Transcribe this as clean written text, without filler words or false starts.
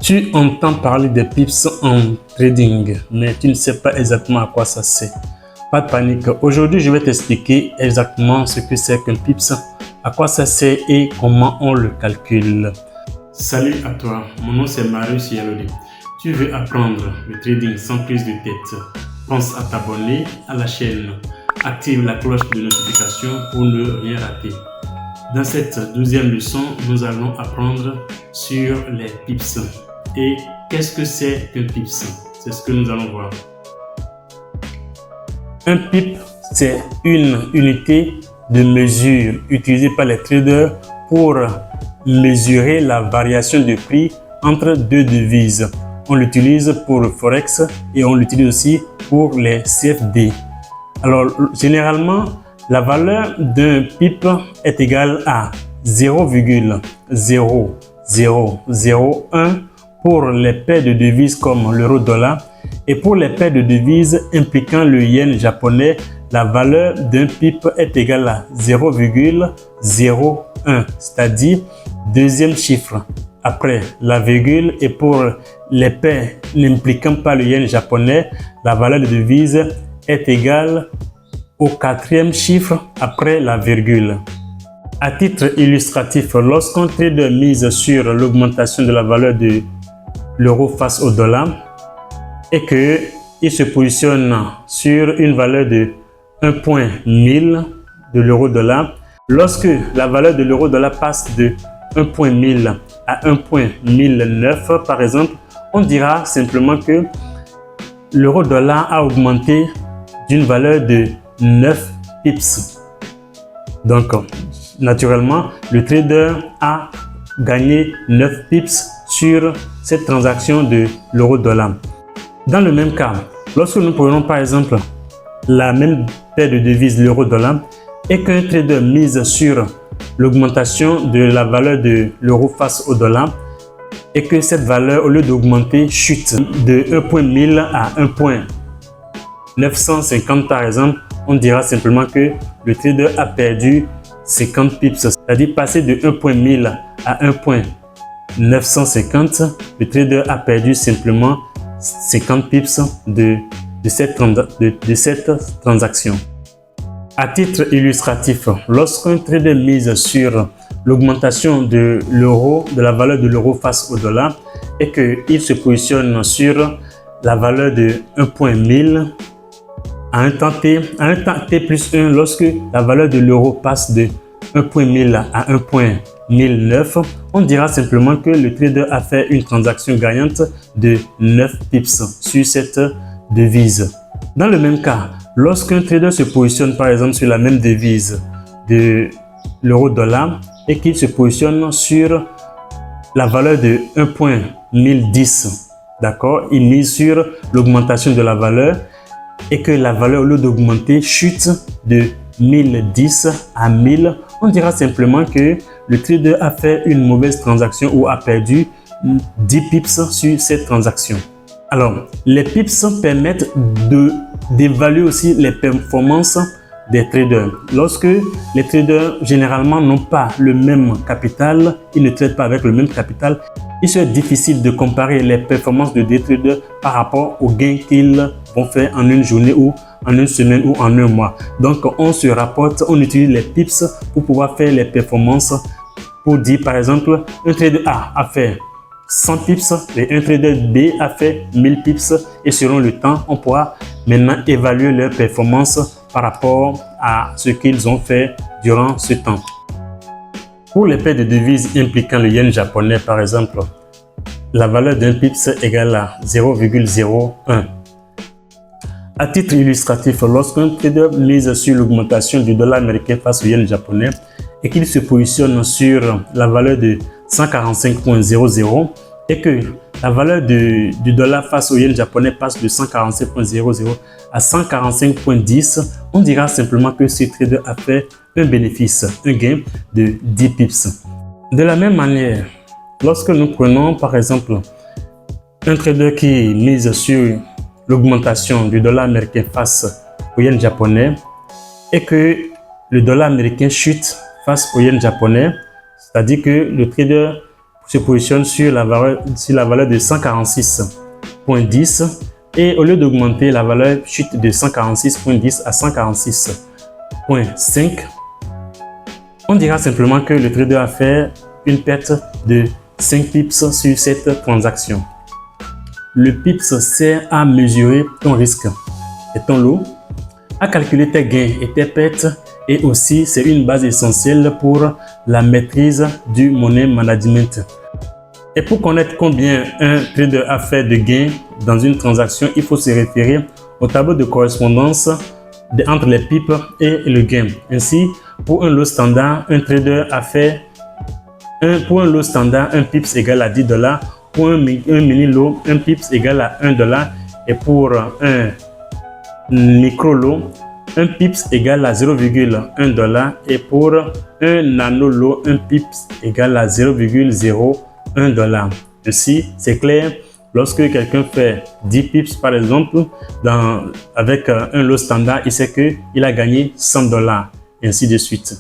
Tu entends parler des pips en trading, mais tu ne sais pas exactement à quoi ça sert. Pas de panique, aujourd'hui je vais t'expliquer exactement ce que c'est qu'un pips, à quoi ça sert et comment on le calcule. Salut à toi, mon nom c'est Marius Yalodi. Tu veux apprendre le trading sans prise de tête? Pense à t'abonner à la chaîne. Active la cloche de notification pour ne rien rater. Dans cette 12e leçon, nous allons apprendre sur les pips. Et qu'est-ce que c'est qu'un pips? C'est ce que nous allons voir. Un pip, c'est une unité de mesure utilisée par les traders pour mesurer la variation de prix entre deux devises. On l'utilise pour le Forex et on l'utilise aussi pour les CFD. Alors, généralement, la valeur d'un pip est égale à 0,0001 pour les paires de devises comme l'euro-dollar, et pour les paires de devises impliquant le yen japonais, la valeur d'un pip est égale à 0,01, c'est-à-dire deuxième chiffre après la virgule, et pour les paires n'impliquant pas le yen japonais, la valeur de devise est égale au quatrième chiffre après la virgule. À titre illustratif, lorsqu'un trader mise sur l'augmentation de la valeur de l'euro face au dollar et qu'il se positionne sur une valeur de 1.1000 de l'euro-dollar, lorsque la valeur de l'euro-dollar passe de 1.1000 à 1.1009 par exemple, on dira simplement que l'euro-dollar a augmenté d'une valeur de 9 pips. Donc, naturellement, le trader a gagné 9 pips sur cette transaction de l'euro-dollar. Dans le même cas, lorsque nous prenons par exemple la même paire de devises, l'euro-dollar, et qu'un trader mise sur l'augmentation de la valeur de l'euro face au dollar, et que cette valeur, au lieu d'augmenter, chute de 1.1000 à 1.950 par exemple, on dira simplement que le trader a perdu 50 pips, c'est-à-dire passer de 1.1000 à 1.950, le trader a perdu simplement 50 pips de cette transaction. À titre illustratif, lorsqu'un trader mise sur l'augmentation de l'euro, de la valeur de l'euro face au dollar, et qu'il se positionne sur la valeur de 1.1000 à un temps t plus 1, lorsque la valeur de l'euro passe de 1.1000 à 1.1009, on dira simplement que le trader a fait une transaction gagnante de 9 pips sur cette devise. Dans le même cas, lorsqu'un trader se positionne par exemple sur la même devise de l'euro-dollar et qu'il se positionne sur la valeur de 1.1010, d'accord, il mise sur l'augmentation de la valeur et que la valeur, au lieu d'augmenter, chute de 1010 à 1000, on dira simplement que le trader a fait une mauvaise transaction ou a perdu 10 pips sur cette transaction. Alors, les pips permettent d'évaluer aussi les performances des traders. Lorsque les traders généralement n'ont pas le même capital, ils ne tradent pas avec le même capital, il serait difficile de comparer les performances de des traders par rapport aux gains qu'ils vont faire en une journée ou en une semaine ou en un mois. Donc, on se rapporte, on utilise les pips pour pouvoir faire les performances, pour dire par exemple, un trader A a fait 100 pips et un trader B a fait 1000 pips, et selon le temps, on pourra maintenant évaluer leurs performances par rapport à ce qu'ils ont fait durant ce temps. Pour les paires de devises impliquant le yen japonais, par exemple, la valeur d'un pips est égale à 0,01. À titre illustratif, lorsqu'un trader mise sur l'augmentation du dollar américain face au yen japonais et qu'il se positionne sur la valeur de 145.00 et que la valeur du dollar face au yen japonais passe de 145.00 à 145.10, on dira simplement que ce trader a fait un bénéfice, un gain de 10 pips. De la même manière, lorsque nous prenons par exemple un trader qui mise sur l'augmentation du dollar américain face au yen japonais et que le dollar américain chute face au yen japonais, c'est-à-dire que le trader se positionne sur la valeur de 146.10 et au lieu d'augmenter, la valeur chute de 146.10 à 146.5. On dira simplement que le trader a fait une perte de 5 pips sur cette transaction. Le pips sert à mesurer ton risque et ton lot, à calculer tes gains et tes pertes, et aussi c'est une base essentielle pour la maîtrise du money management. Et pour connaître combien un trader a fait de gains dans une transaction, il faut se référer au tableau de correspondance entre les pips et le gain. Ainsi, pour un lot standard, un trader a fait pour un lot standard, un pips égale à $10. Pour un mini lot, un pips égale à $1. Et pour un micro lot, un pips égale à $0,1. Et pour un nano lot, un pips égale à $0,01. Ainsi, c'est clair, lorsque quelqu'un fait 10 pips par exemple, avec un lot standard, il sait qu'il a gagné $100, et ainsi de suite.